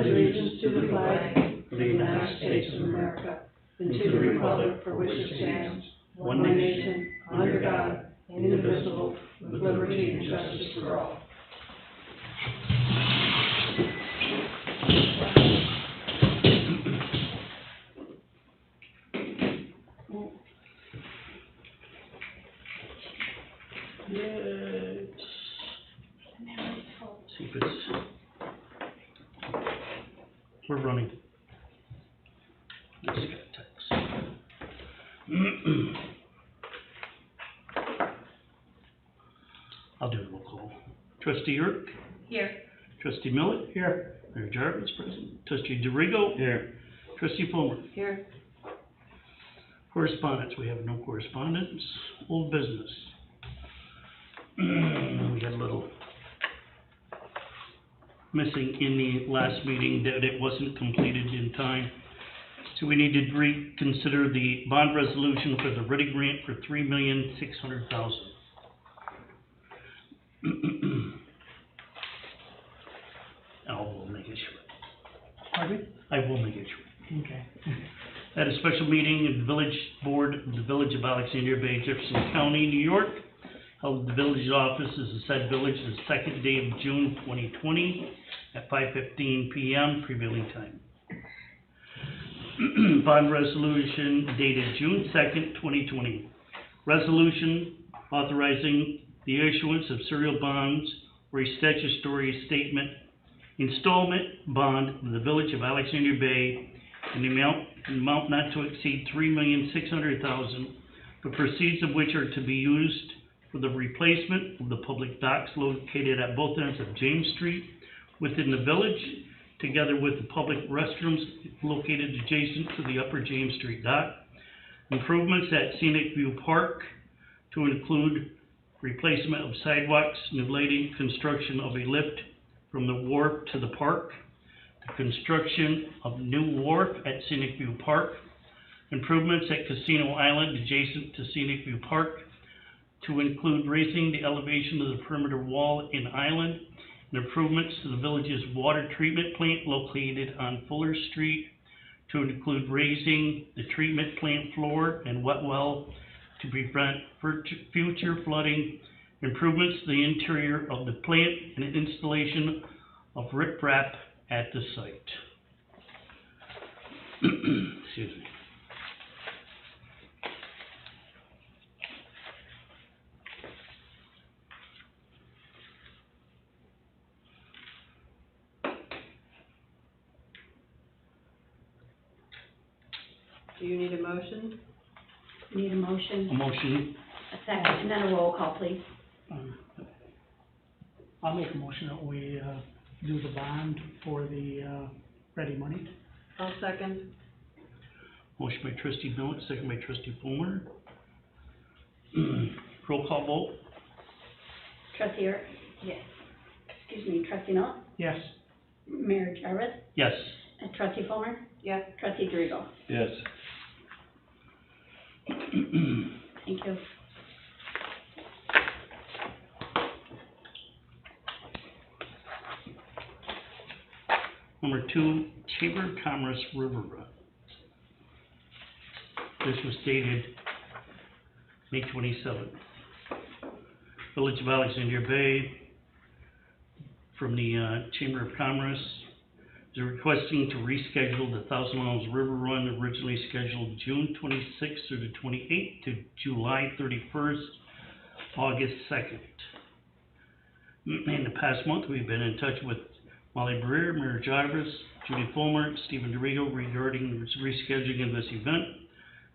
pledge allegiance to the flag of the United States of America and to the republic for which it stands, one nation, under God, indivisible, with liberty and justice for all. See if it's, we're running. Let's get text. I'll do a roll call. Trustee York? Here. Trustee Millett? Here. Mayor Jarvis present. Trustee DeRigo? Here. Trustee Fulmer? Here. Correspondence, we have no correspondence. Old business. We had a little missing in the last meeting that it wasn't completed in time. So we need to reconsider the bond resolution for the Ready Grant for $3,600,000. I will make it short. Pardon? I will make it short. Okay. At a special meeting of the Village Board of the Village of Alexandria Bay, Jefferson County, New York, held at the village office of the said village the second day of June 2020 at 5:15 p.m. prevailing time. Bond resolution dated June 2nd, 2020. Resolution authorizing the issuance of serial bonds or a statutory statement installment bond of the village of Alexandria Bay in the amount not to exceed $3,600,000, the proceeds of which are to be used for the replacement of the public docks located at both ends of James Street within the village, together with the public restrooms located adjacent to the upper James Street dock, improvements at Scenic View Park to include replacement of sidewalks, new lighting, construction of a lift from the wharf to the park, the construction of new wharf at Scenic View Park, improvements at Casino Island adjacent to Scenic View Park, to include raising the elevation of the perimeter wall in Island, and improvements to the village's water treatment plant located on Fuller Street, to include raising the treatment plant floor and wet well to prevent future flooding, improvements to the interior of the plant, and installation of riprap at the site. Excuse me. Do you need a motion? Need a motion, A motion, a second, and then a roll call, please. I'll make a motion that we do the bond for the ready money. I'll second. motion by trustee Millett, second by trustee Fulmer. Roll call vote. Trustee York? Yes. Excuse me, Trustee Millett? Yes. Mayor Jarvis? Yes. And Trustee Fulmer? Yes. Trustee DeRigo? Yes. Thank you. Number 2, Chamber of Commerce River Run. This was dated May 27th. Village of Alexandria Bay, from the Chamber of Commerce, is requesting to reschedule the Thousand Miles River Run, originally scheduled June 26th through the 28th to July 31st, August 2nd. In the past month, we've been in touch with Molly Breer, Mayor Jarvis, Judy Fulmer, Stephen DeRigo regarding rescheduling of this event.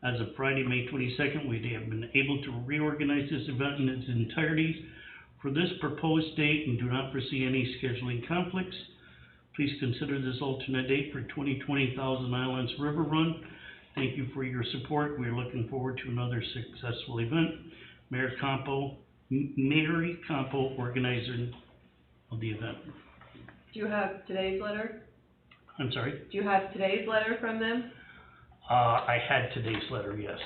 As of Friday, May 22nd, we have been able to reorganize this event in its entirety for this proposed date and do not foresee any scheduling conflicts. Please consider this alternate date for 2020 Thousand Islands River Run. Thank you for your support. We are looking forward to another successful event. Mary Campo, organizer of the event. Do you have today's letter? I'm sorry? Do you have today's letter from them? I had today's letter, yes.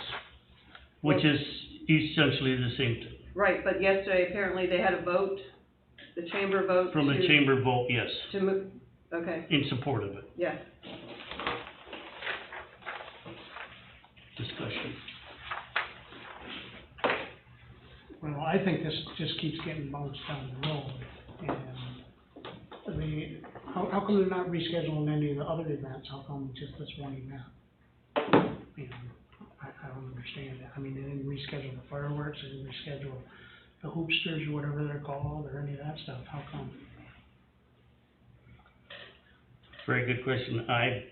Which is essentially the same thing. Right, but yesterday apparently they had a vote, the chamber vote. From the chamber vote, yes. To move, Okay, in support of it. yes. Discussion. Well, I think this just keeps getting bounced down the road, and how come they're not rescheduling any of the other events? How come just this one event? You know, I don't understand that. I mean, they didn't reschedule the fireworks, they didn't reschedule the hoopsters or whatever they're called, or any of that stuff. How come? Very good question. I've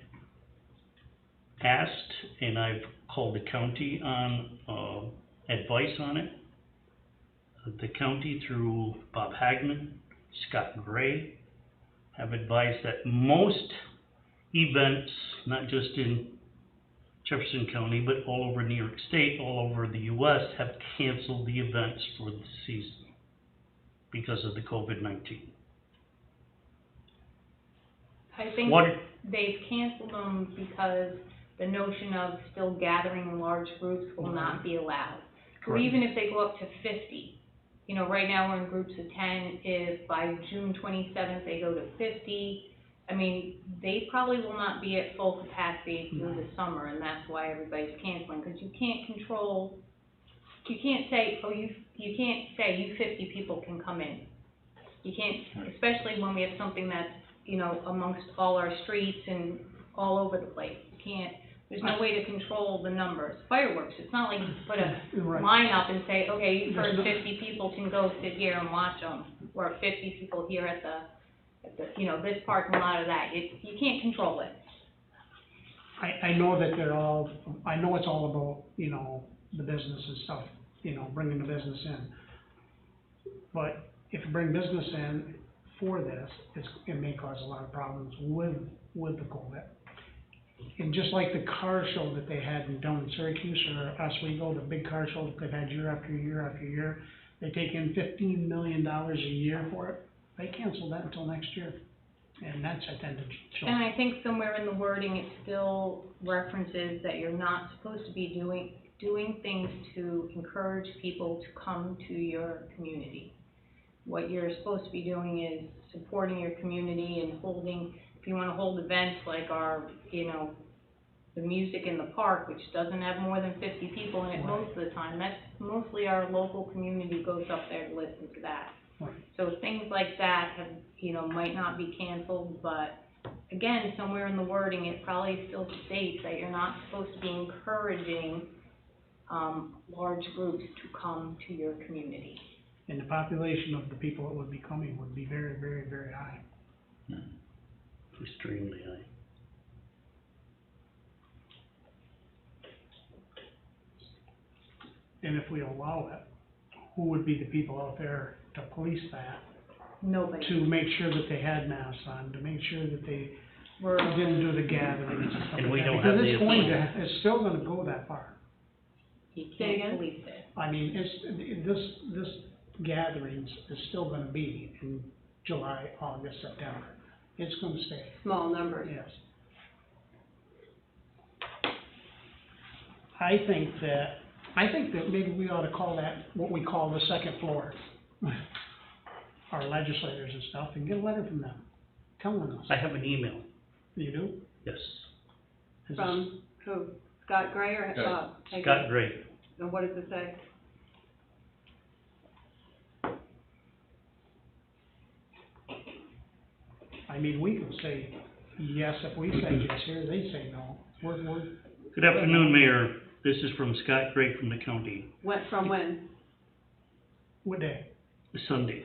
asked and I've called the county on, advice on it. The county through Bob Hagman, Scott Gray, have advised that most events, not just in Jefferson County, but all over New York State, all over the US, have canceled the events for the season because of the COVID-19. I think What, they've canceled them because the notion of still gathering in large groups will not be allowed. Or Correct. even if they go up to 50. You know, right now we're in groups of 10. If by June 27th they go to 50, I mean, they probably will not be at full capacity through the summer, and that's why everybody's canceling, because you can't control, you can't say, oh, you can't say you 50 people can come in. You can't, especially when we have something that's, you know, amongst all our streets and all over the place. You can't, there's no way to control the numbers. Fireworks, it's not like you put a Right. line up and say, okay, you There's first no- 50 people can go sit here and watch them, or 50 people here at the, you know, this parking lot or that. You can't control it. I know that I know it's all about, you know, the business and stuff, you know, bringing the business in. But if you bring business in for this, it may cause a lot of problems with the COVID. And just like the car show that they had down in Syracuse or Oswego, the big car show that they've had year after year after year, they take in $15 million a year for it. They canceled that until next year, and that's attended show. And I think somewhere in the wording, it still references that you're not supposed to be doing things to encourage people to come to your community. What you're supposed to be doing is supporting your community and holding, if you wanna hold events like our, you know, the music in the park, which doesn't have more than 50 people in it most of the time, that's mostly our local community goes up there to listen to that. Right. So things like that have, you know, might not be canceled, but again, somewhere in the wording, it probably still states that you're not supposed to be encouraging, large groups to come to your community. And the population of the people that would be coming would be very, very, very high. extremely high. And if we allow it, who would be the people out there to police that? Nobody. To make sure that they had masks on, to make sure that they We're, didn't do the gatherings and stuff And like we that. don't Because have it's the going authority. to, it's still gonna go that far. you Say again? can't police it. I mean, this gatherings is still gonna be in July, August, September. It's gonna stay, Small numbers. yes. I think that maybe we ought to call that what we call the second floor. Our legislators and stuff, and get a letter from them, telling us. I have an email, You do? yes. Is this- From who? Scott Gray or Bob? Scott Gray. And what does it say? I mean, we can say yes if we say yes here, they say no. We're, Good afternoon, Mayor. This is from Scott Gray from the county. From when? what day? Sunday,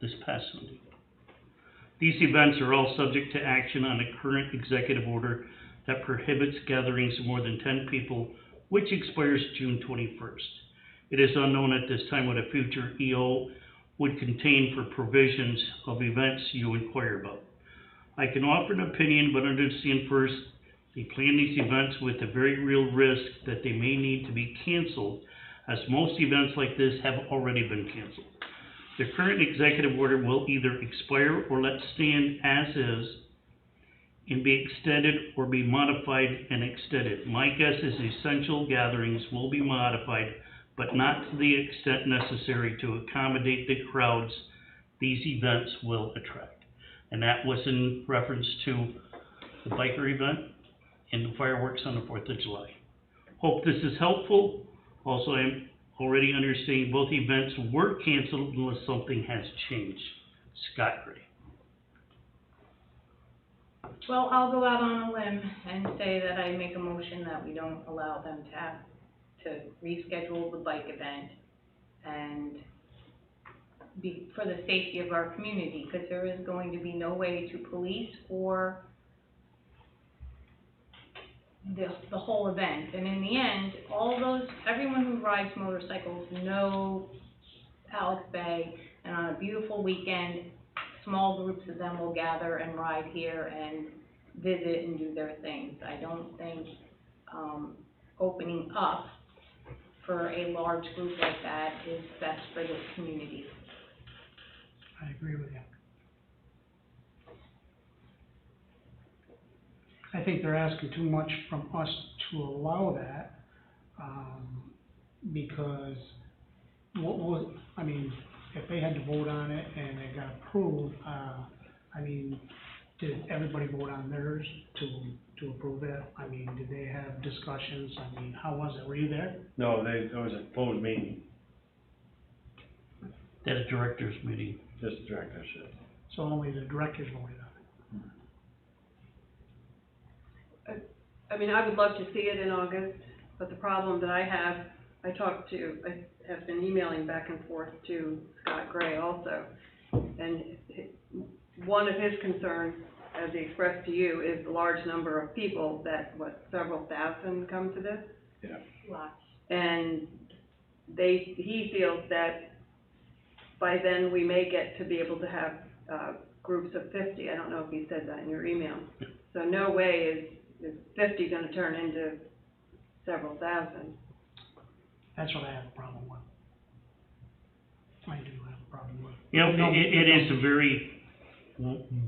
this past Sunday. These events are all subject to action on a current executive order that prohibits gatherings of more than 10 people, which expires June 21st. It is unknown at this time what a future EO would contain for provisions of events you inquire about. I can offer an opinion, but understand first, they plan these events with a very real risk that they may need to be canceled, as most events like this have already been canceled. The current executive order will either expire or let stand as is and be extended or be modified and extended. My guess is essential gatherings will be modified, but not to the extent necessary to accommodate the crowds these events will attract. And that was in reference to the biker event and the fireworks on the 4th of July. Hope this is helpful. Also, I'm already understanding both events were canceled unless something has changed. Scott Gray. Well, I'll go out on a limb and say that I make a motion that we don't allow them to reschedule the bike event and for the safety of our community, because there is going to be no way to police or the whole event. And in the end, everyone who rides motorcycles know Alex Bay, and on a beautiful weekend, small groups of them will gather and ride here and visit and do their things. I don't think opening up for a large group like that is best for this community. I agree with you. I think they're asking too much from us to allow that, because if they had to vote on it and it got approved, did everybody vote on theirs to approve it? Did they have discussions? How was it? Were you there? No, it was a closed meeting, At a director's meeting. just directorship. So only the directors voted on it. I would love to see it in August, but the problem that I have, I have been emailing back and forth to Scott Gray also. And one of his concerns, as he expressed to you, is the large number of people that, several thousand come to this? Yeah. Lots. And he feels that by then we may get to be able to have groups of 50. I don't know if you said that in your email. So no way is 50 going to turn into several thousand. That's what I have a problem with. I do have a problem with. It is a very,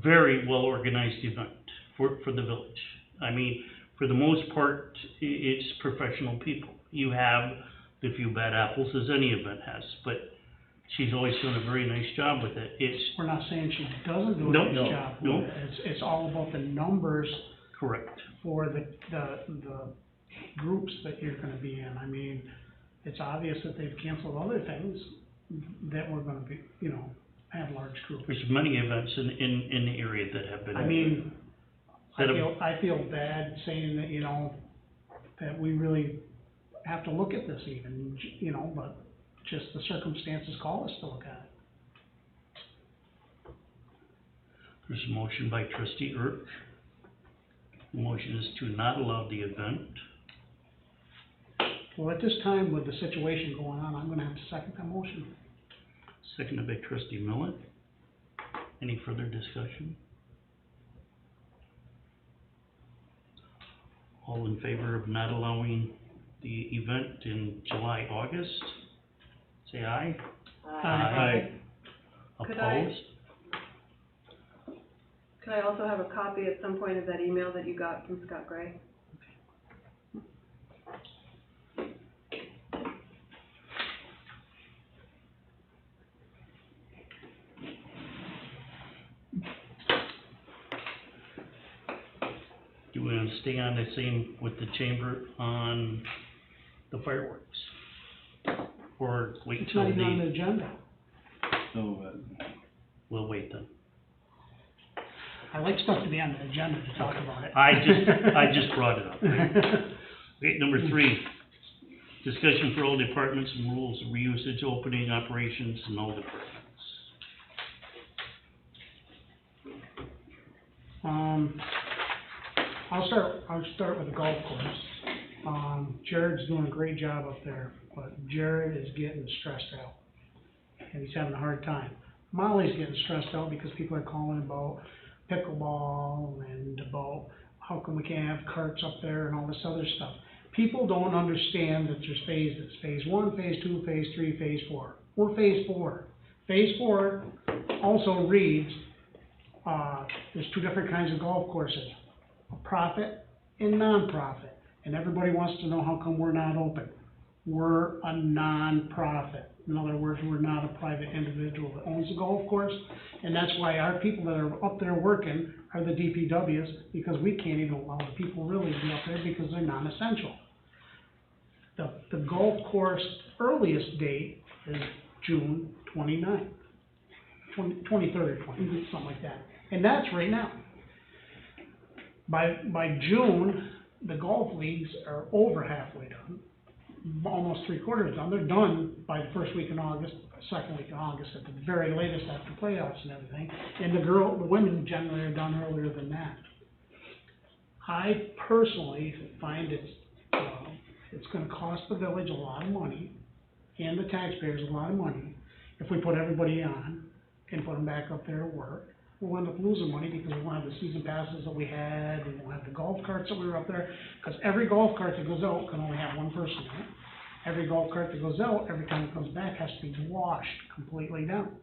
very well-organized event for the village. For the most part, it's professional people. You have the few bad apples, as any event has, but she's always done a very nice job with it. We're not saying she doesn't do a No, nice job. no. It's all about the numbers Correct. for the groups that you're gonna be in. It's obvious that they've canceled other things that we're gonna be, have large groups. There's many events in the area that have been. I feel bad saying that, that we really have to look at this even, but just the circumstances call us to look at it. There's a motion by trustee Erk. The motion is to not allow the event. Well, at this time, with the situation going on, I'm gonna have to second that motion. Seconded by trustee Millet. Any further discussion? All in favor of not allowing the event in July, August, say aye. Aye. Could I- Opposed? Could I also have a copy at some point of that email that you got from Scott Gray? Do we want to stay on the same with the chamber on the fireworks? Or wait It's till not even on the the, agenda. So, we'll wait then. I like stuff to be on the agenda to talk about it. I just brought it up. Okay, number 3, discussion for all departments and rules of reusage, opening, operations, and all departments. I'll start with the golf course. Jared's doing a great job up there, but Jared is getting stressed out, and he's having a hard time. Molly's getting stressed out because people are calling about pickleball and about how come we can't have carts up there and all this other stuff. People don't understand that there's phases. Phase 1, Phase 2, Phase 3, Phase 4. We're Phase 4. Phase 4 also reads, there's 2 different kinds of golf courses, a profit and non-profit. And everybody wants to know how come we're not open. we're a non-profit. In other words, we're not a private individual that owns the golf course, and that's why our people that are up there working are the DPWs, because we can't even allow the people really to be up there because they're non-essential. The golf course earliest date is June 29th, 23rd or 20th, something like that, and that's right now. By June, the golf leagues are over halfway done, almost 3/4 done. They're done by the first week in August, second week in August at the very latest after playoffs and everything. And the women generally are done earlier than that. I personally find it's gonna cost the village a lot of money and the taxpayers a lot of money if we put everybody on and put them back up there to work. We'll end up losing money because we won't have the season passes that we had, we won't have the golf carts that we were up there, because every golf cart that goes out can only have one person in it. Every golf cart that goes out, every time it comes back, has to be washed completely down.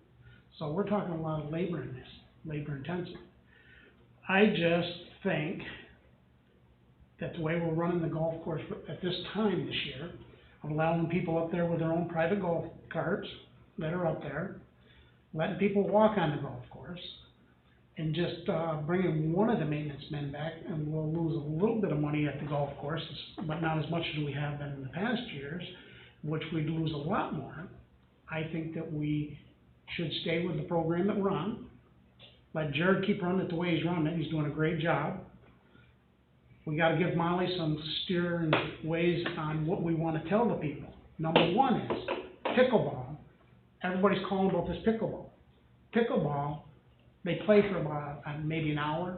So we're talking a lot of labor in this, labor intensive. I just think that the way we're running the golf course at this time this year, of allowing people up there with their own private golf carts that are up there, letting people walk on the golf course, and just bringing one of the maintenance men back, and we'll lose a little bit of money at the golf course, but not as much as we have been in the past years, which we'd lose a lot more. I think that we should stay with the program that we're on. Let Jared keep running it the way he's running it. He's doing a great job. We gotta give Molly some steering ways on what we wanna tell the people. Number one is pickleball. Everybody's calling about this pickleball. Pickleball, they play for about maybe an hour.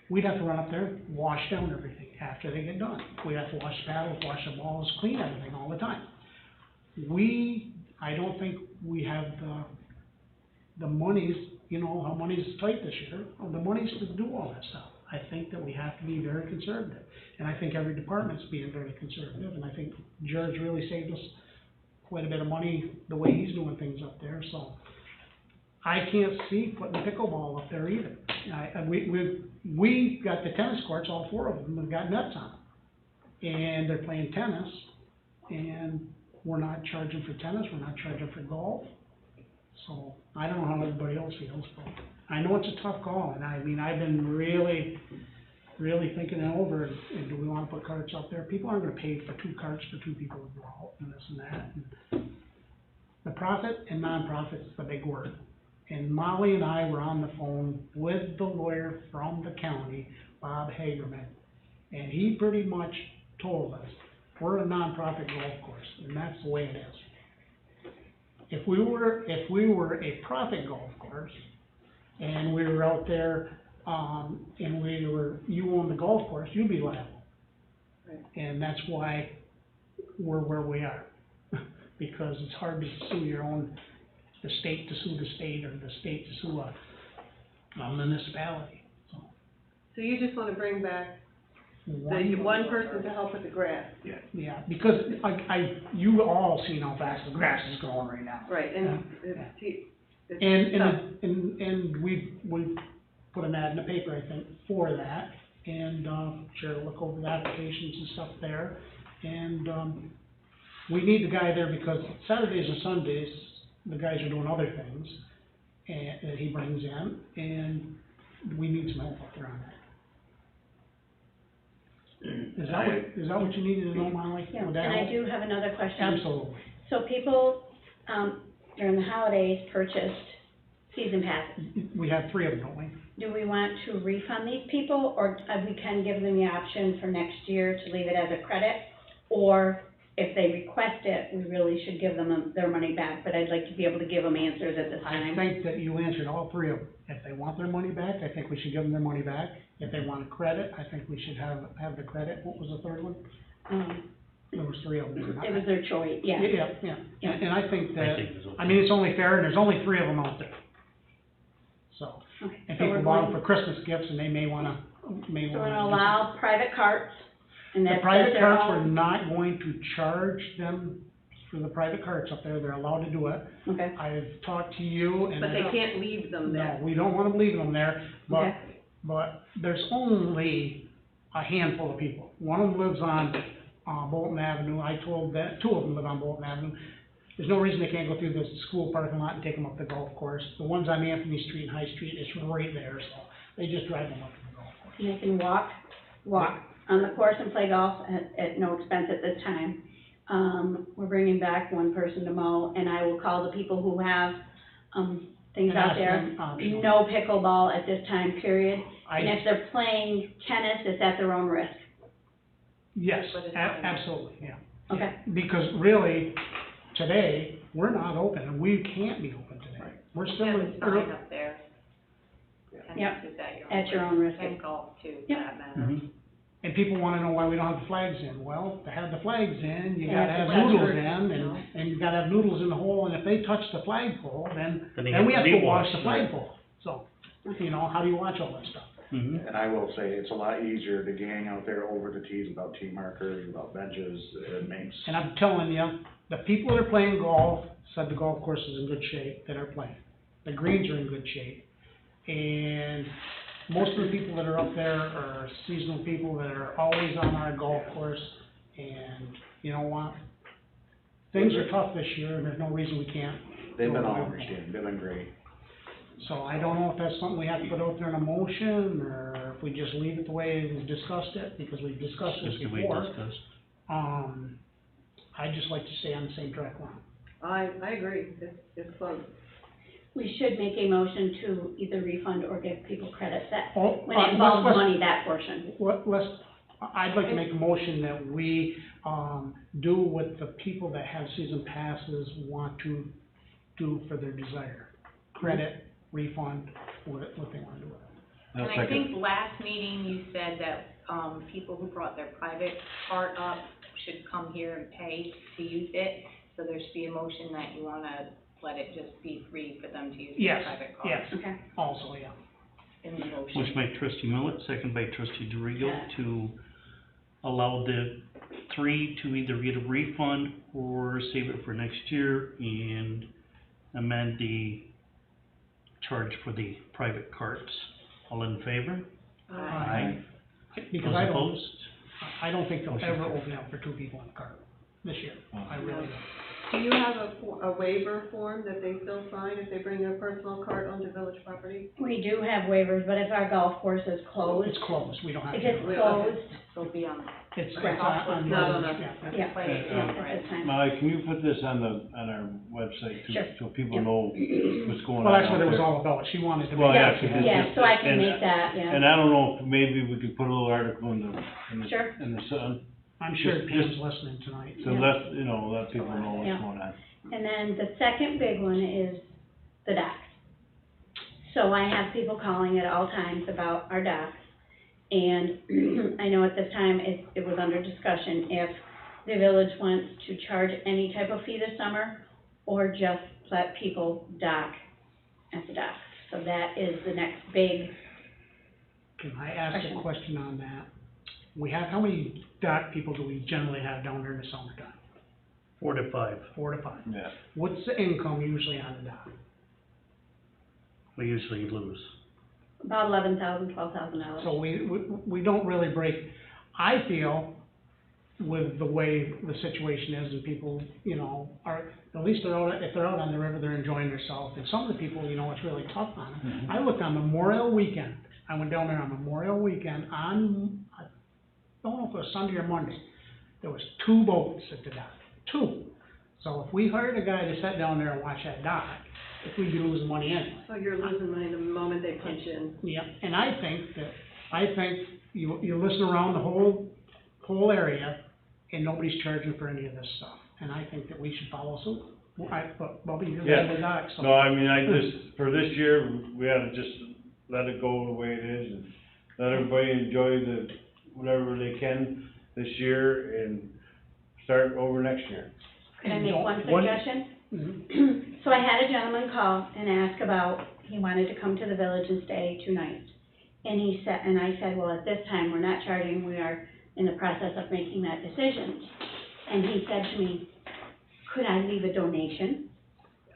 We'd have to run up there, wash down everything after they get done. We'd have to wash the paddles, wash the balls, clean everything all the time. I don't think we have the monies, you know, how money's tight this year, the monies to do all that stuff. I think that we have to be very conservative, and I think every department's being very conservative, and I think Jared's really saved us quite a bit of money the way he's doing things up there, so. I can't see putting pickleball up there either. We got the tennis courts, all four of them, have got nets on them. And they're playing tennis, and we're not charging for tennis, we're not charging for golf. So, I don't know how everybody else feels, but I know it's a tough call, and I mean, I've been really thinking it over, and do we wanna put carts up there? People aren't gonna pay for 2 carts for 2 people to go out, and this and that. And the profit and non-profit's the big word. And Molly and I were on the phone with the lawyer from the county, Bob Hagerman, and he pretty much told us, we're a nonprofit golf course, and that's the way it is. If we were a profit golf course, and we were out there, and you own the golf course, you'd be liable. Right. And that's why we're where we are, because it's hard to sue the state to sue the state, or the state to sue a municipality, so. So you just wanna bring back the one person to help with the grass? Yeah, because you all seen how fast the grass is growing right now. Right, and it's And we've put an ad in the paper, I think, for that, and, sure, look over the applications and stuff there, and, we need the guy there because Saturdays and Sundays, the guys are doing other things, and, that he brings in, and we need some help up there on that. Is that what you needed to know, Molly? Yeah, Would and that I help? do have another question. Absolutely. So people, during the holidays purchased season passes. We have 3 of them, don't we? Do we want to refund these people, or we can give them the option for next year to leave it as a credit? Or if they request it, we really should give them their money back, but I'd like to be able to give them answers at this time. I think that you answered all 3 of them. If they want their money back, I think we should give them their money back. If they want a credit, I think we should have the credit. What was the third one? There was 3 of them. It was their choice, yeah. Yeah. And I think that, it's okay. I mean, it's only fair, and there's only 3 of them out there. So, Okay. and So people we're bought them going- for Christmas gifts, and they may wanna. So we're gonna allow private carts, and The that's private their carts, we're own. not going to charge them for the private carts up there. They're allowed to do it. Okay, I've talked to you, and. But they can't leave them there. No, we don't want them leaving them there, Okay. but there's only a handful of people. One of them lives on Bolton Avenue, I told that, two of them live on Bolton Avenue. There's no reason they can't go through the school parking lot and take them up the golf course. The ones on Anthony Street and High Street, it's right there, so they just drive them up to the golf course. And they can walk on the course and play golf at no expense at this time. We're bringing back one person to mow, and I will call the people who have, things And out ask there. them optional. No pickleball at this time, period. And I, if they're playing tennis, it's at their own risk. yes, But it's absolutely, yeah. Okay. Because really, today, we're not open, and we can't be open today. We're still Have in, a sign up there. Tennis Yep, is at your own risk. And golf too, for Yep. that matter. Mhm. and people wanna know why we don't have the flags in. Well, to have the flags in, you Yeah, gotta have that's noodles true. in, No. and you gotta have noodles in the hole, and if they touch the flagpole, then Then they we have have to to wash wash, the right. flagpole. So, you know, how do you watch all that stuff? Mhm. And I will say, it's a lot easier to gang out there over the tees without tee markers, without benches, it makes. And I'm telling you, the people that are playing golf said the golf course is in good shape that are playing. The greens are in good shape. And most of the people that are up there are seasonal people that are always on our golf course. And you know what? Things are tough this year, and there's no reason we can't. They've been go all there. understanding, they've been great. So I don't know if that's something we have to put out there in a motion, or if we just leave it the way we've discussed it, because we've discussed this Just the way before. discussed. I'd just like to stay on the same track line. I agree, it's close. We should make a motion to either refund or give people credit that, Oh, when it involves money, that portion. I'd like to make a motion that we, do what the people that have season passes want to do for their desire. Credit, refund, what they wanna do with it. And I think last meeting you said that, people who brought their private cart up should come here and pay to use it. So there should be a motion that you wanna let it just be free for them to use their Yes, private cart. yes, Okay. also, yeah. In the motion. Motion by trustee Millet, second by trustee DeRigo, to allow the three to either get a refund or save it for next year and amend the charge for the private carts. All in favor? Aye. Because Those opposed? I don't think they'll Motion ever carries. open up for two people in the cart this year. I really don't. Do you have a waiver form that they still sign if they bring their personal cart onto village property? We do have waivers, but if our golf course is closed, It's closed, we don't have if to. it's closed, So be on. It's Right. on, Not on yeah. yeah, Play it, yeah, at this time. Molly, can you put this on our website too, Sure. so people Yep. know what's going on Well, that's what out it was there? all about, she wanted to. Well, make yeah, it- she did. Yeah, so I can And- make that, yeah. And I don't know if maybe we could put a little article Sure. in the Sun, I'm sure just- Pam's listening tonight. so Yeah. let people know what's Yeah. going on. And then the second big one is the docks. So I have people calling at all times about our docks. And I know at this time, it was under discussion if the village wants to charge any type of fee this summer or just let people dock at the docks. So that is the next big, Can I ask a Question. question on that? How many dock people do we generally have down there in the summertime? 4 to 5. 4 to 5. Yeah. What's the income usually on the dock? We usually lose. about $11,000, $12,000. So we don't really break, I feel, with the way the situation is and people, you know, are, at least if they're out on the river, they're enjoying themselves. And some of the people, you know, it's really tough on them. I looked on Memorial Weekend, I went down there on Memorial Weekend on, I don't know if it was Sunday or Monday. There was 2 boats at the dock, 2. So if we hired a guy to sit down there and watch that dock, if we'd be losing money anyway. So you're losing money the moment they pinch in. Yeah, and I think you listen around the whole area, and nobody's charging for any of this stuff. And I think that we should follow suit. But Bobby, you're Yeah. the doc, so. No, I mean, for this year, we ought to just let it go the way it is and let everybody enjoy whatever they can this year and start over next year. Could I make one One- suggestion? Mhm. So I had a gentleman call and ask about, he wanted to come to the village and stay 2 nights. And I said, well, at this time, we're not charging, we are in the process of making that decision. And he said to me, could I leave a donation?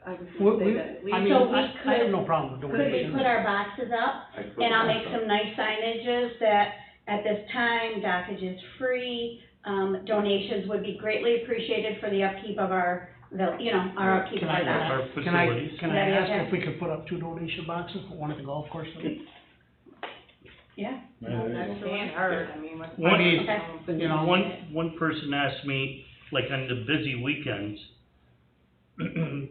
I was We- gonna say we- that. I Leave- mean, So we I have could- no problem with Could we donations. put our boxes up? And I'll make some nice signages that at this time, dockage is free, donations would be greatly appreciated for the upkeep of our, our upkeep of our docks. Our Can I, facilities. can I That'd be ask okay. if we could put up 2 donation boxes, one at the golf course? Yeah, That can't hurt, I mean, what's. One- Okay. You know, One person asked me, like on the busy weekends, no.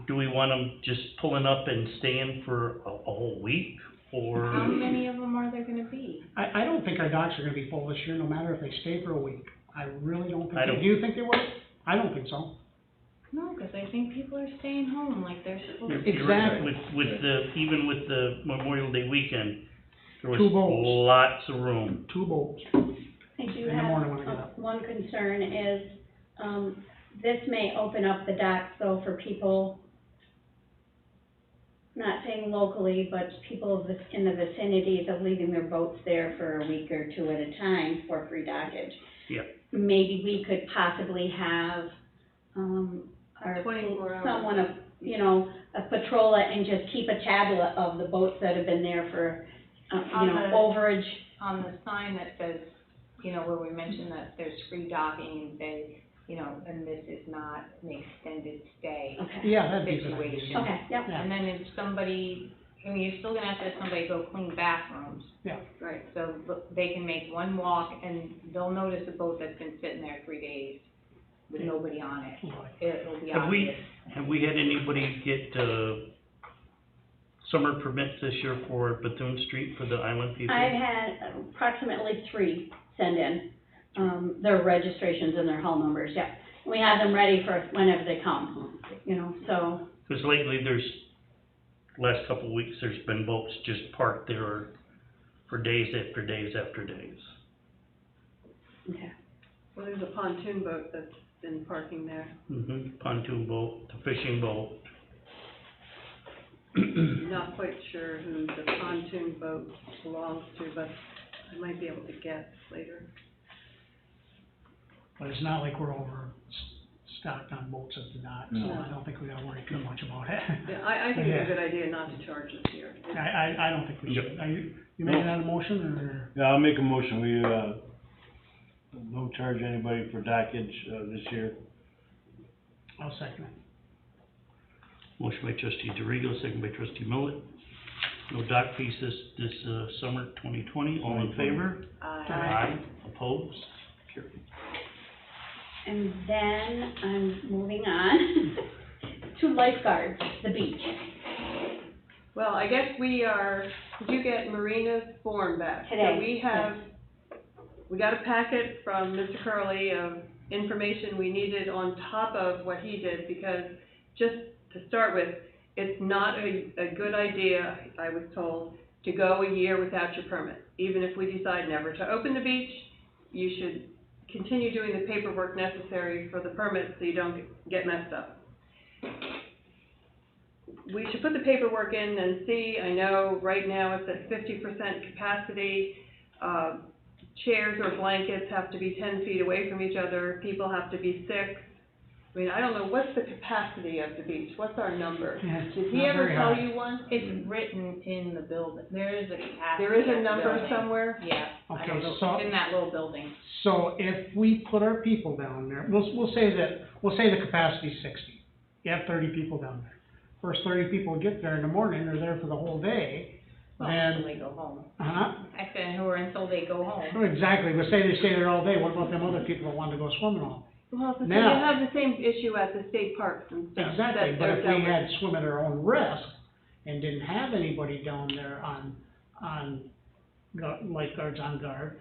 do we want them just pulling up and staying for a whole week, How or? many of them are there gonna be? I don't think our docks are gonna be full this year, no matter if they stay for a week. I really don't I think, don't- do you think they will? I don't think so. No, cause I think people are staying home like they're supposed to. You're right. Exactly. With the, even with the Memorial Day weekend, there was 2 boats. lots of room. 2 boats. I do In the morning when I get have, up. one concern is, this may open up the docks though for people, not saying locally, but people in the vicinities of leaving their boats there for a week or 2 at a time for free dockage. Yeah. Maybe we could possibly have, our, 24 hours. someone, a patrol it and just keep a tablet of the boats that have been there for, On the- overage. On the sign that says, where we mentioned that there's free docking and say, and this is not an extended stay Okay, Yeah, that'd be a good idea. situation. okay, yep. Yeah. And then if somebody, you're still gonna have to have somebody go clean bathrooms. Right. So they can make one walk and they'll notice a boat that's been sitting there 3 days with nobody on it. It'll be Have we, obvious. have we had anybody get, summer permits this year for Bethune Street for the island people? I've had approximately 3 send in, their registrations and their hull numbers, yeah. We have them ready for whenever they come, so, Because lately, last couple of weeks, there's been boats just parked there for days after days after days. okay. Well, there's a pontoon boat that's been parking there. Pontoon boat, the fishing boat. Not quite sure who the pontoon boat belongs to, but I might be able to guess later. But it's not like we're stocked on boats at the dock, so No. I don't think we gotta worry too much about it. Yeah, I think it's Yeah. a good idea not to charge this year. I don't think we should. Are you making that a motion, or? Yeah, I'll make a motion, we, don't charge anybody for dockage, this year. I'll second it. Motion by trustee DeRigo, second by trustee Millet. No dock fees this summer 2020. All in favor? Aye. Opposed? Carried. And then I'm moving on to lifeguards, the beach. Well, I guess did you get Marina's form back? Today, So we got a packet from Mr. Curley of information we needed on top of what he did, because just to start with, it's not a good idea, I was told, to go a year without your permit. Even if we decide never to open the beach, you should continue doing the paperwork necessary for the permit so you don't get messed up. We should put the paperwork in and see. I know right now it's at 50% capacity. Chairs or blankets have to be 10 feet away from each other. People have to be 6. I mean, I don't know, what's the capacity of the beach? What's our number? Yeah, Did he not ever very tell high. you one? It's written in the building, there is a capacity. There is a at the number building. somewhere? Yeah, I Okay, don't know, so- it's in that little building. So if we put our people down there, we'll say the capacity's 60. You have 30 people down there. First 30 people get there in the morning, they're there for the whole day, Well, then, until they go home. uh-huh, I said, who are until they go home. exactly, but say they stay there all day, what about them other people that want to go swimming all day? Well, so you Now- have the same issue at the state parks and stuff. Exactly, that but they're if we dealt with. had swim at our own risk and didn't have anybody down there lifeguards on guard,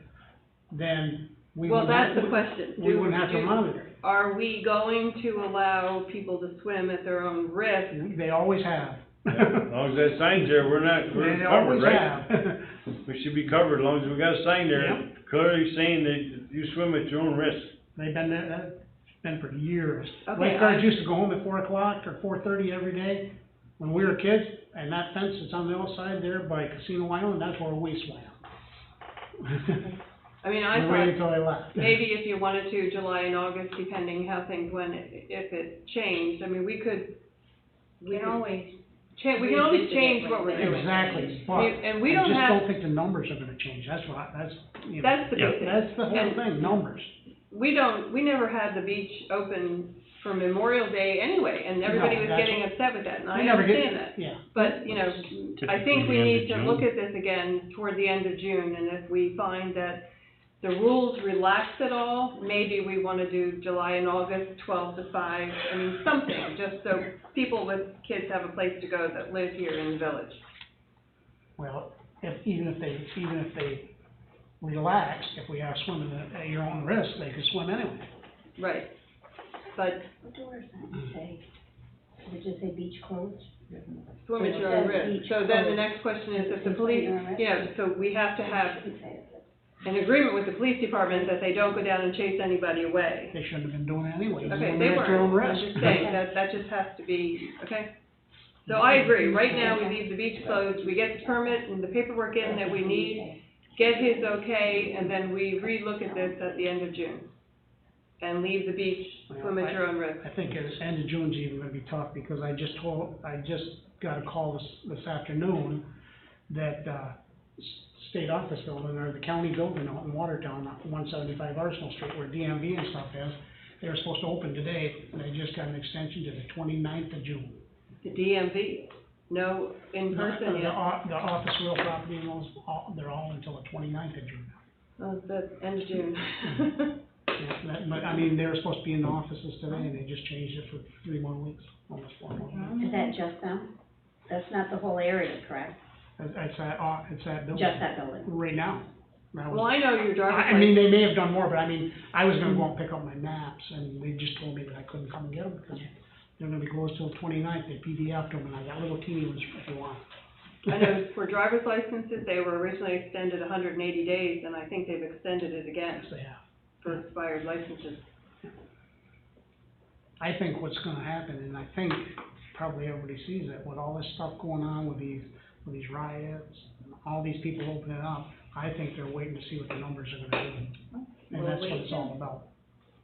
then we Well, wouldn't have. that's the question. We wouldn't have to monitor. Are we going to allow people to swim at their own risk? They always have. As long as that sign's there, we're They covered, always right? have. We should be covered, as long as we got a sign there, Yep. clearly saying that you swim at your own risk. They've been there, that's been for years. Okay, Lifeguards used to go home at 4 o'clock or 4:30 every day when we were kids, and that fence that's on the outside there by Casino Island, that's where we swam. I mean, I We waited thought until they left. maybe if you wanted to, July and August, depending how things went, if it changed, I mean, we could We can always, we can always revisit it change what when we're things doing. Exactly, but And we I don't just have- don't think the numbers are gonna change, that's, you know, That's the big thing. that's the whole And- thing, numbers. we never had the beach open for Memorial Day anyway, and everybody No, was that's getting what- upset with that, and I We never get- understand that. Yeah, But, you know, I think we Typically the end need of to June. look at this again toward the end of June, and if we find that the rules relax at all, maybe we wanna do July and August, 12 to 5, I mean, something, just so people with kids have a place to go that live here in the village. well, even if they relax, if we have swimming at your own risk, they can swim anyway. Right. But What doors that say? Did it just say beach closed? swim at It your own says risk. beach So then the closed. next question is, if the It's police, on your own risk. you know, so we have to have It says it. an agreement with the police department that they don't go down and chase anybody away. They shouldn't have been doing it anyway. Okay, Doing they it at your own weren't, I'm risk. just saying, that just has to be, okay? So I agree, right now, we leave the beach closed, we get the permit and the paperwork in that we need, get his okay, and then we relook at this at the end of June. And leave the beach, swim at your own risk. I think it's end of June's even gonna be tough, because I just got a call this afternoon that, state office building, or the county building out in Watertown, 175 Arsenal Street, where DMV and stuff is, they were supposed to open today, and they just got an extension to the 29th of June. The DMV, no in person The yet. office real property and those, they're all until the 29th of June now. Oh, it's the end of June. Yeah, but, I mean, they were supposed to be in the offices today, and they just changed it for 3 more weeks, almost 4 more weeks. Is that just them? That's not the whole area, correct? It's that building. Just that building? Right now. That was- Well, I know your driver's I mean, license, they may have done more, but I mean, I was gonna go and pick up my maps, and they just told me that I couldn't come and get them, because they're gonna be closed till 29th, they PDF'd them, and I got little teeny ones if you want. I know for driver's licenses, they were originally extended 180 days, and I think they've extended it again Yes, they have. for expired licenses. I think what's gonna happen, and I think probably everybody sees it, with all this stuff going on with these riots, and all these people opening up, I think they're waiting to see what the numbers are gonna do. And We'll that's wait what it's and all about.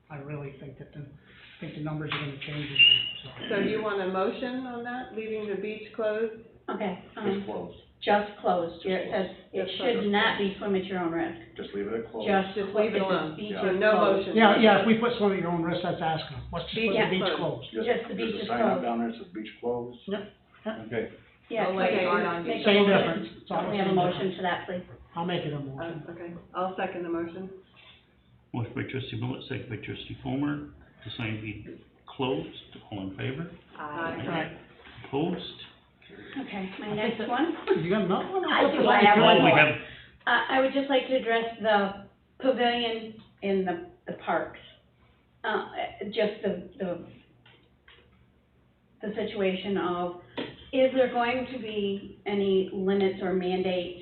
I really think that the numbers are gonna change again, So you want a motion on that, leaving the beach closed? Okay, Just close, just closed, yeah, it says, it Just should closed. not be swim at your own risk. just leave it at close. Just leave it says alone. beach Yeah. is So no closed. motion? Yeah, if we put swim at your own risk, that's asking, let's just Beach put the is beach closed. closed. Just the beach There's is a sign up closed. down there that says beach closed. Okay, Yeah, I'll let Okay, Art on make a Same motion. difference. It's all the We have a same motion difference. for that, please. I'll make it a motion. Okay, I'll second the motion. Motion by trustee Bullock, second by trustee Palmer, to sign be closed. All in favor? Aye. Right. Opposed? Okay, my I next think one. You got another one? I do, thought I you have said- one We more. have, I would just like to address the pavilion in the parks. Just the situation of, is there going to be any limits or mandates?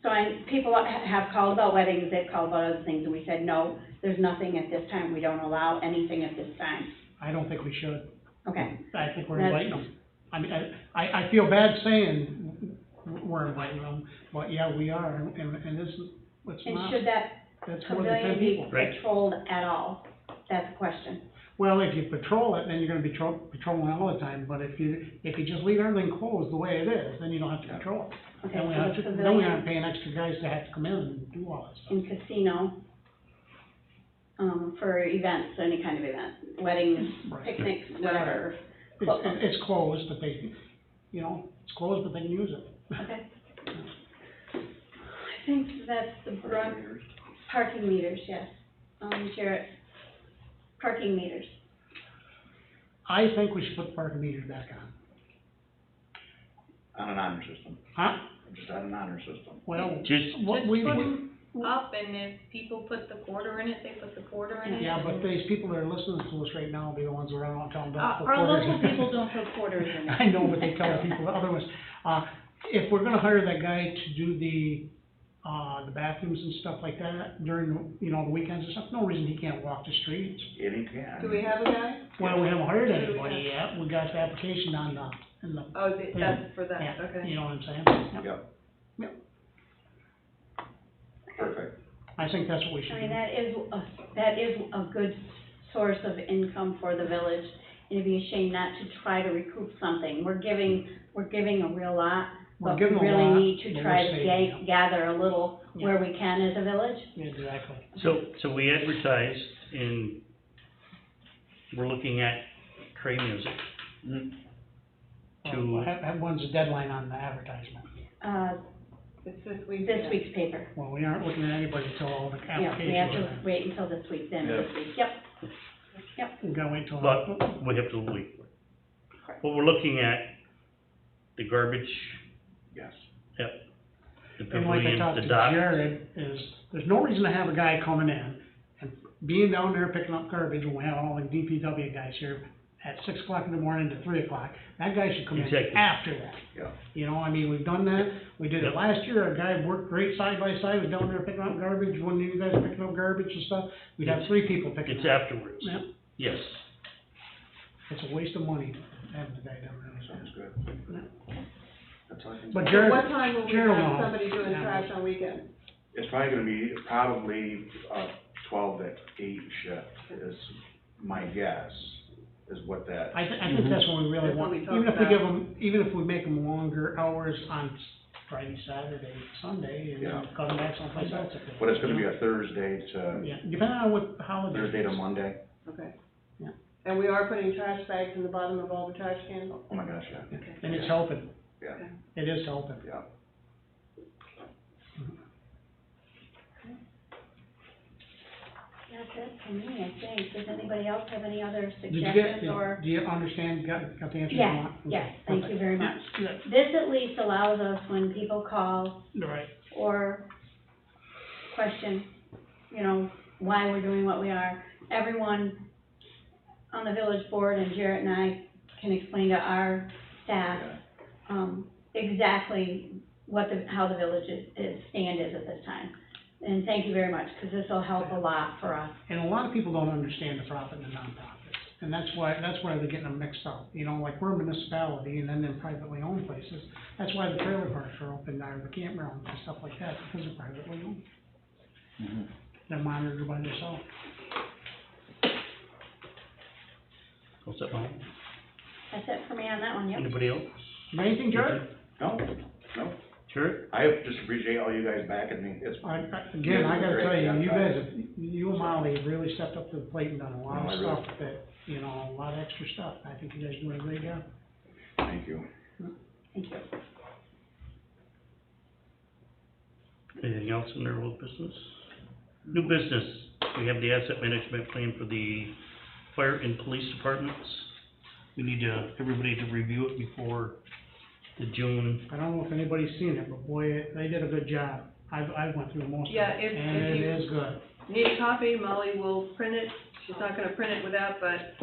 So people have called about weddings, they've called about other things, and we said, no, there's nothing at this time, we don't allow anything at this time. I don't think we should. Okay, I think we're That's- inviting them. I mean, I feel bad saying we're inviting them, but yeah, we are, and this, it's and not, should that that's more than 10 pavilion be people. Right. patrolled at all? That's the question. Well, if you patrol it, then you're gonna be patrolling all the time, but if you just leave everything closed the way it is, then you don't have to patrol it. Okay, Then we so have the to, then we pavilion aren't paying extra guys to have to come in and do all that stuff. in casino, for events, any kind of event, weddings, Right. picnics, whatever. It's closed, but they, it's closed, but they can use it. Okay. I think that's the brunt, parking meters, yes. Jarrett, parking meters. I think we should put the parking meters back on. On an honor system, Huh? just on an honor system. Well, Just- what Just we, put 'em up, and if people put the quarter in it, they put the quarter in it. yeah, but these people that are listening to us right now will be the ones that are out telling them. Our local people don't put quarters in it. I know, but they tell people the other ones. If we're gonna hire that guy to do the bathrooms and stuff like that during, the weekends and stuff, no reason he can't walk the streets. It he can. Do we have a guy? Well, we haven't hired Who do we anybody yet, we got the application in the, Oh, that's for that, yeah, okay. you know what I'm saying? Yep. Yep. Yep. Perfect. I think that's what we should I do. mean, that is a good source of income for the village. It'd be a shame not to try to recoup something. We're giving a real lot, we're but we giving a lot, really need to but try we're to saving. gather a little where we can as a village. Exactly. So we advertised, and we're looking at Trey Music to, When's the deadline on the advertisement? It's this week. This yeah. week's paper. Well, we aren't looking at anybody until all the Yeah, applications we have are to in. wait until this week's end of this week, yep. We gotta wait till. but we have to wait. But we're looking at the garbage, Yes. yep, the And like I pavilion, talked the to dock. Jared, is, there's no reason to have a guy coming in and being down there picking up garbage when we have all the DPW guys here at 6 o'clock in the morning to 3 o'clock. That guy should come in Exactly. after that. Yeah. You know, I mean, we've done that, we did it Yep. last year, a guy worked great side by side, was down there picking up garbage, when you guys are picking up garbage and stuff, we'd have 3 people picking It's it up. afterwards, Yep, yes. it's a waste of money having the guy down there. Sounds good. That's all I can. But So Jared, what time will we Jared will have know. somebody doing Yeah. trash on weekends? It's probably gonna be 12 to 8 shift is my guess, is what that. I think that's what we really That's what want, we talked even if we about. give them, even if we make them longer hours on Friday, Saturday, Sunday, and Yeah. then cut them back someplace else. if they- But it's gonna be a Thursday to, Yeah, depending on what holiday. Thursday to Monday. Okay. Yeah. And we are putting trash bags in the bottom of all the trash cans? Oh my gosh, yeah, Okay. And it's helping, yeah, it is helping. yeah. That's it for me, I think. Does anybody else have any other Did you get, suggestions or? do you understand, got the answer you Yes, want? yes, thank you very much. Yeah, This at least allows us, when people call right, or question, you know, why we're doing what we are, everyone on the village board and Jarrett and I can explain to our staff, exactly what how the village's stand is at this time. And thank you very much, because this will help a lot for us. and a lot of people don't understand the profit and the nonprofits, and that's why they're getting them mixed up. You know, like we're a municipality, and then in privately owned places, that's why the trailer parks are open, or the campgrounds and stuff like that, because they're privately owned. They're monitored by themselves. What's that, Mom? That's it for me on that one, yep. Anybody else? Anything, Jared? No, Sure? I just appreciate all you guys backing me, it's, Again, I gotta tell you, you Great. guys, you and Molly have really stepped up to the plate and done a lot No, I of really- stuff that, you know, a lot of extra stuff. I think you guys are doing a great job. thank you. Thank you. Anything else in their old business? New business, we have the asset management plan for the fire and police departments. We need everybody to review it before the June. I don't know if anybody's seen it, but boy, they did a good job. I went through most of it, Yeah, if and you- it is good. Need a copy, Molly will print it. She's not gonna print it without, but,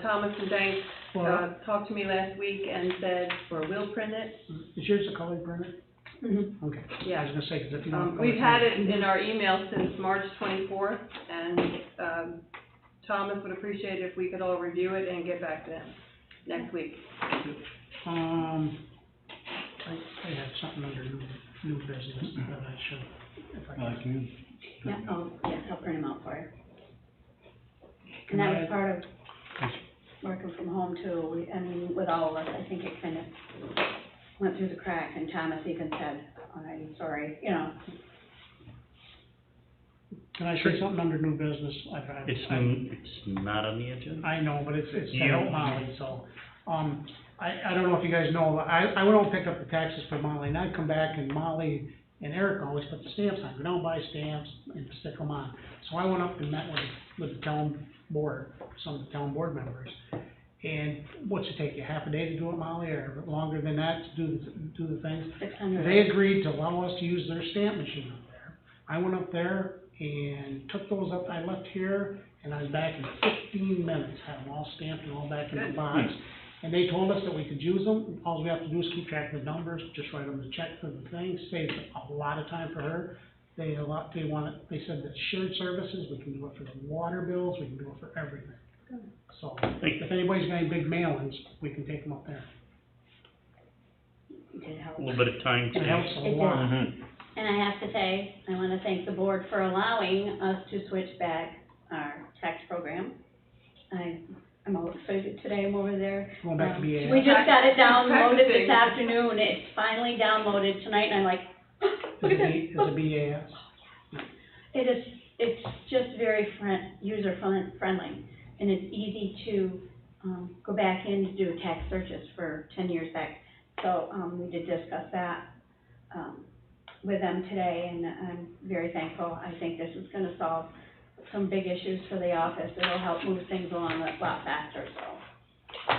Thomas and Dank, Well, talked to me last week and said, or will print it. is yours a colored printer? Mhm. Okay. Yeah. I was gonna say, 'cause if you don't. We've had it in our email since March 24th, and, Thomas would appreciate it if we could all review it and get back to him next week. I have something under new business that I should, if I can. Yeah, I'll print them out for you. And that was part of working from home too. I mean, with all of us, I think it kind of went through the crack, and Thomas even said, I'm sorry, you know. Can I say something under new business? It's not on the agenda? I know, but it's to You- help Molly, so, I don't know if you guys know, I went out and picked up the taxes for Molly, and I'd come back, and Molly and Eric always put the stamps on, go down and buy stamps and stick them on. So I went up and met with the town board, some of the town board members. And what's it take you, half a day to do it, Molly, or longer than that to do the things? 600. They agreed to allow us to use their stamp machine up there. I went up there and took those up, I left here, and I was back in 15 minutes, had them all stamped and all back in the Good. box. And they told us that we could use them, all we have to do is keep track of the numbers, just write them a check for the thing, saves a lot of time for her. They said that shared services, we can do it for the water bills, we can do it for everything. So, if anybody's got any big mailings, we can take them up there. It did help. A little bit of time It helps to, a It lot. And I have to say, I want to thank the board for allowing us to switch back our tax program. I'm also it today, I'm over there. Going back to BAS. We just got it downloaded Practicing. this afternoon, it's finally downloaded tonight, and I'm like, look at this. Is it BAS? It is, it's just very user-friendly, and it's easy to, go back in to do tax searches for 10 years back. So, we did discuss that, with them today, and I'm very thankful. I think this is gonna solve some big issues for the office. It'll help move things along a lot faster, so.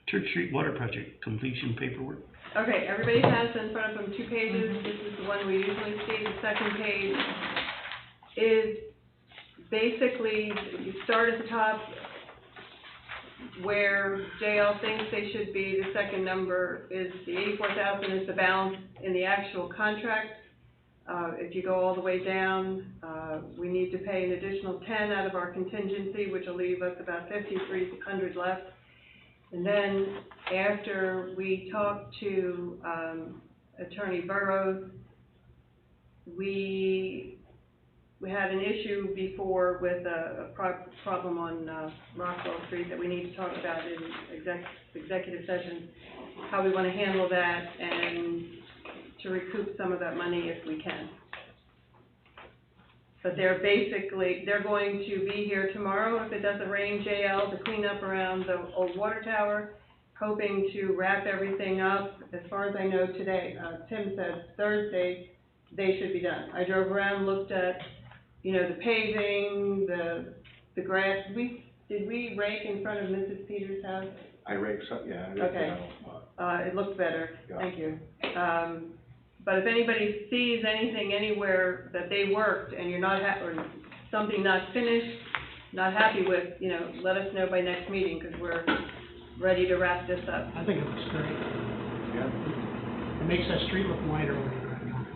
Church Street Water Project completion paperwork. Okay, everybody has in front of them 2 pages. This is the one we usually see. The second page is basically, you start at the top where JL thinks they should be. The second number is the 84,000 is the balance in the actual contract. If you go all the way down, we need to pay an additional 10 out of our contingency, which will leave us about 5,300 left. And then after we talked to Attorney Burrows, we had an issue before with a problem on Rockwell Street that we need to talk about in executive session, how we want to handle that and to recoup some of that money if we can. But they're going to be here tomorrow, if it doesn't rain, JL, to clean up around the old water tower, hoping to wrap everything up. As far as I know today, Tim said Thursday, they should be done. I drove around, looked at, the paving, the grass. Did we rake in front of Mrs. Peters' house? I raked some, yeah. I raked Okay. it out, It looks better, Yeah. thank you. But if anybody sees anything anywhere that they worked and you're not or something not finished, not happy with, let us know by next meeting, because we're ready to wrap this up. I think it looks great. Yeah. It makes that street look wider when you drive down.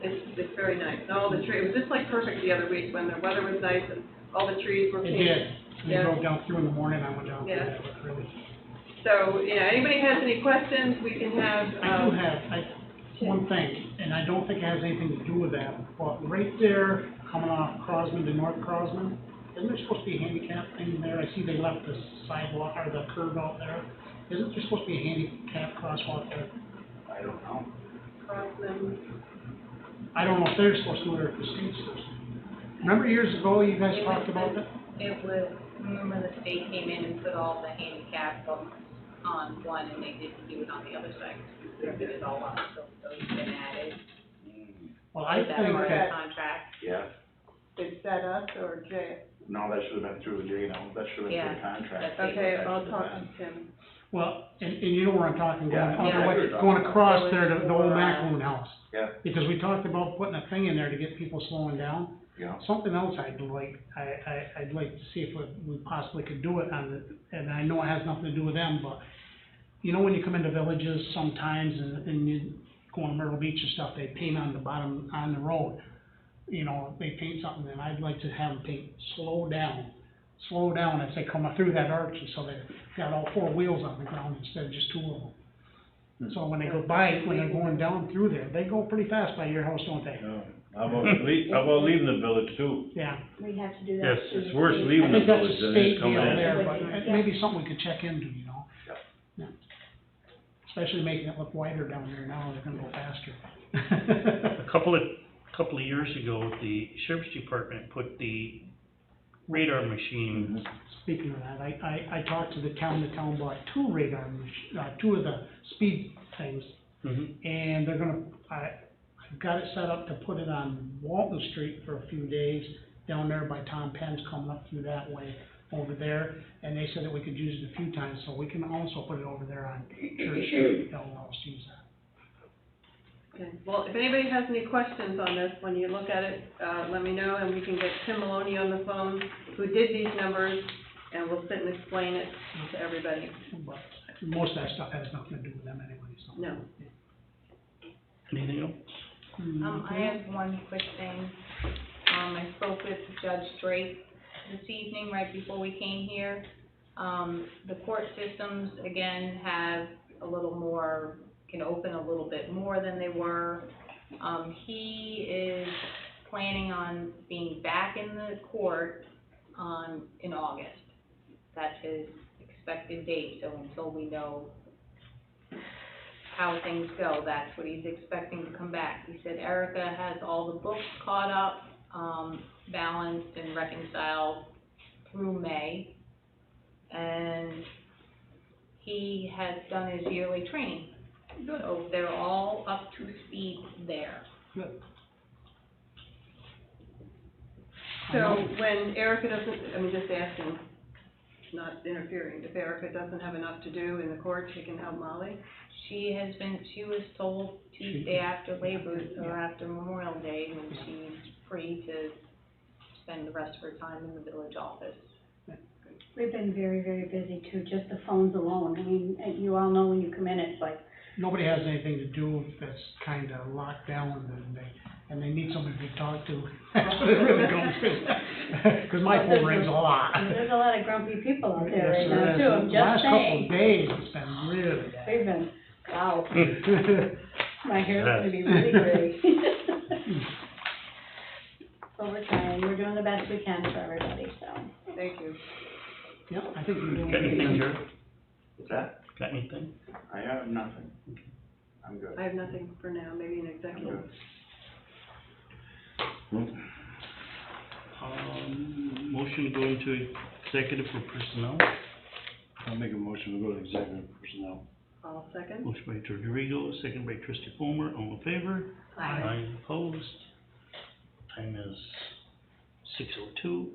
It's very nice, and all the trees, it was just like perfect the other week when the weather was nice and all the trees were It pink. did. We Yeah. drove down through in the morning, I went down through, Yeah. that looked really. So, anybody has any questions, we can have, I do have, one thing, and I don't think it has anything to do with that, but right there, coming off Crosman to North Crosman, isn't there supposed to be a handicap thing there? I see they left the sidewalk, or the curb out there. Isn't there supposed to be a handicap crosswalk there? I don't know. cross them. I don't know if they're supposed to, or if the state's supposed to. Remember years ago, you guys talked about that? It was, remember the state came in and put all the handicap bumps on one, and they didn't do it on the other side. They did it all up, so those have been added. Well, I Is that think part of the that, contract? Yeah. Is that us or Jay? No, that should have been through, that should have been Yeah. through the contract. That's Okay, That I'll should talk have to been. Tim. well, and you know where I'm talking, going, Yeah. all the Yeah. way, going across there to the old For, Macloon house. Yeah, Because we talked about putting a thing in there to get people slowing down. yeah. Something else I'd like to see if we possibly could do it on the, and I know it has nothing to do with them, but, when you come into villages sometimes and you go on Myrtle Beach and stuff, they paint on the bottom, on the road. They paint something, and I'd like to have them paint slow down as they come through that arch, and so they've got all 4 wheels on the ground instead of just 2 of them. So when they go by, when they're going down through there, they go pretty fast by your house, don't they? No. How about leaving the village too? Yeah. We have to do that. Yes, too. it's worse I leaving the think that's village a than state it's coming deal in. there, but Yeah. it may be something we could check into, Yeah. Yeah. Especially making it look wider down there now, they're gonna go faster. A couple of years ago, the sheriff's department put the radar machine, Speaking of that, I talked to the town bought 2 radar, 2 of the speed things, and they're gonna, I've got it set up to put it on Walton Street for a few days, down there by Tom Penn's, coming up through that way, over there, and they said that we could use it a few times, so we can also put it over there on Church Street, they'll allow us to use that. Okay, well, if anybody has any questions on this, when you look at it, let me know, and we can get Tim Maloney on the phone, who did these numbers, and we'll sit and explain it to everybody. But most of that stuff has nothing to do with them anyway, so. No. anything else? I have one quick thing. I spoke with Judge Drake this evening, right before we came here. The court systems, again, have a little more, can open a little bit more than they were. He is planning on being back in the court, in August. That's his expected date, so until we know how things go, that's what he's expecting to come back. He said Erica has all the books caught up, balanced and reconciled through May, and he has done his yearly training. So they're all up to speed there. Good. So when Erica doesn't, I'm just asking, not interfering, if Erica doesn't have enough to do in the court, she can help Molly? She was told Tuesday after Labor, or after Memorial Day, when she's free to spend the rest of her time in the village office. We've been very, very busy too, just the phones alone. I mean, you all know when you come in, it's like, Nobody has anything to do that's kinda locked down, and they need somebody to talk to. That's what it really comes to. 'Cause my phone rings a lot. there's a lot of grumpy people out there right Yes, there now is. too, I'm The last just couple saying. of days, it's been really bad. We've been, wow, my hair's gonna be really gray. But we're trying, we're doing the best we can for everybody, so. Thank you. Yeah, I think you're doing Got anything, Jared? What's that? Got anything? I have nothing. I'm good. I have nothing for now, maybe an executive. Motion to go into executive for personnel. I'll make a motion to go to executive personnel. I'll second. Motion by Trustee Rigo, second by Trustee Fulmer, all in favor? Aye. Opposed? Time is 6:02.